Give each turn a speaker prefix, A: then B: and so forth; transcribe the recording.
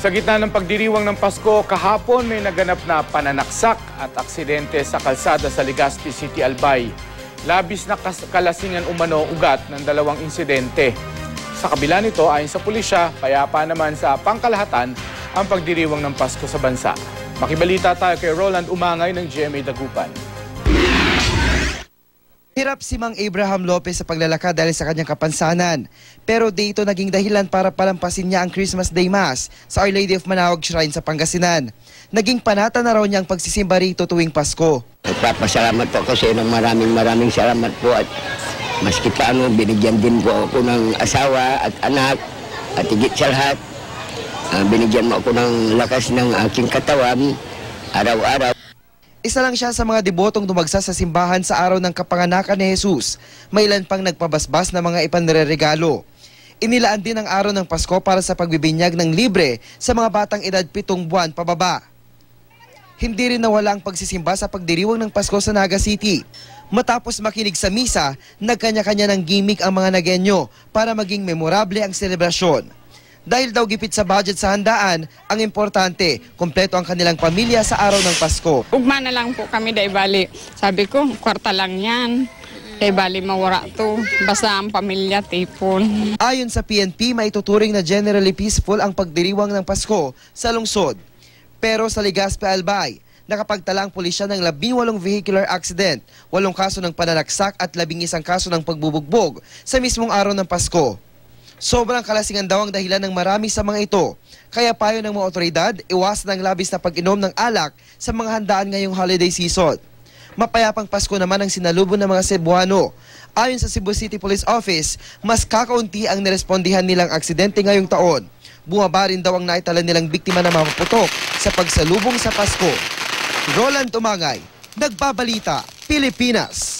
A: Sa gitna ng pagdiriwang ng Pasko, kahapon may naganap na pananaksak at aksidente sa kalsada sa Legazpi City, Albay. Labis na kalasingan umano ugat ng dalawang insidente. Sa kabila nito, ayon sa pulisya, payapa naman sa pangkalahatan ang pagdiriwang ng Pasko sa bansa. Makibalita tayo kay Roland Umangay ng GMA Dagupan.
B: Hirap si Mang Abraham Lopez sa paglalakad dahil sa kanyang kapansanan. Pero dito naging dahilan para palampasin niya ang Christmas Day Mass sa Our Lady of Manaoag Shrine sa Pangasinan. Naging panata na raw niya ang pagsisimba rito tuwing Pasko.
C: Nagpapasalamat po ako sa inyo ng maraming salamat po at maski paano binigyan din po ako ng asawa at anak at higit sa lahat binigyan mo ako ng lakas ng aking katawan araw-araw.
B: Isa lang siya sa mga debotong dumagsa sa simbahan sa araw ng kapanganakan ni Jesus. May ilan pang nagpabasbas na mga ipanreregalo. Inilaan din ang araw ng Pasko para sa pagbibinyag ng libre sa mga batang edad 7 buwan pababa. Hindi rin nawala ang pagsisimba sa pagdiriwang ng Pasko sa Naga City. Matapos makinig sa misa, nagkanya-kanya ng gimmick ang mga Nagenyo para maging memorable ang selebrasyon. Dahil daw gipit sa budget sa handaan, ang importante, kompleto ang kanilang pamilya sa araw ng Pasko.
D: Ugma na lang po kami dahil bali. Sabi ko, kwarta lang yan. Dahil bali mawara to. Basta ang pamilya tipon.
B: Ayon sa PNP, maituturing na generally peaceful ang pagdiriwang ng Pasko sa lungsod. Pero sa Legazpi, Albay, nakapagtala ang pulisya ng 18 vehicular accident, 8 kaso ng pananaksak at 11 kaso ng pagbubugbog sa mismong araw ng Pasko. Sobrang kalasingan daw ang dahilan ng marami sa mga ito. Kaya payo ng mga otoridad, iwasan ang labis na pag-inom ng alak sa mga handaan ngayong holiday season. Mapayapang Pasko naman ang sinalubong ng mga Cebuano. Ayon sa Cebu City Police Office, mas kakaunti ang nirespondihan nilang aksidente ngayong taon. Bumaba rin daw ang naitala nilang biktima na mapuputok sa pagsalubong sa Pasko. Roland Umangay, Nagbabalita, Pilipinas.